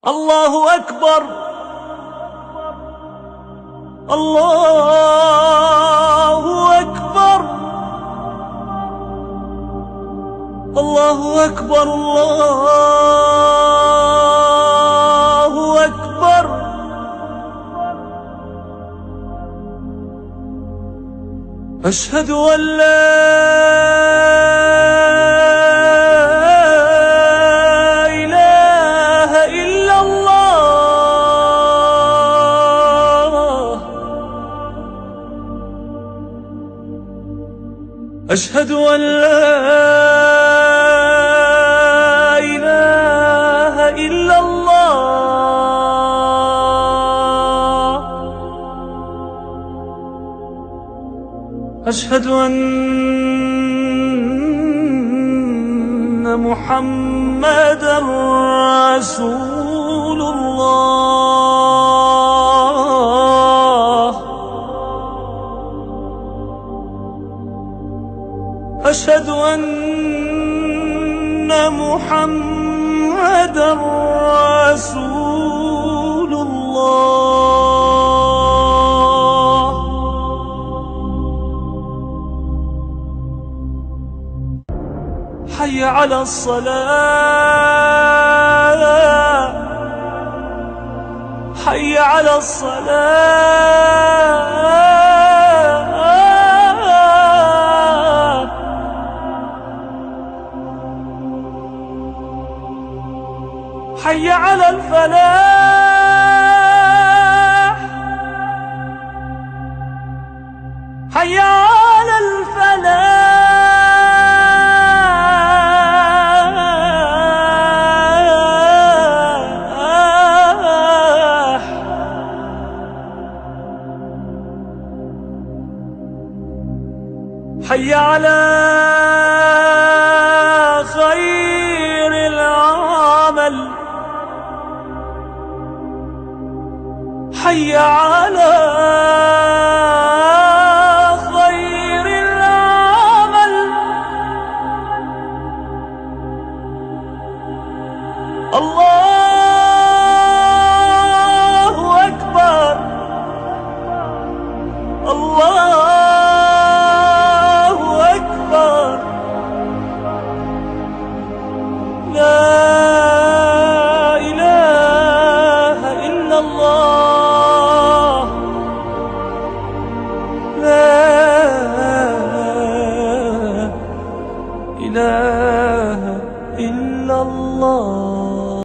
الله أكبر. الله أكبر. الله أكبر. الله أكبر. أشهد أن لا أشهد أن لا إله إلا الله. أشهد أن محمدًا رسول الله. أشهد أن محمدًا رسول الله. حي على الصلاة. حي على الصلاة. حي على الفلاح. حي على الفلاح. حي على خير العمل. حي على خير العمل. الله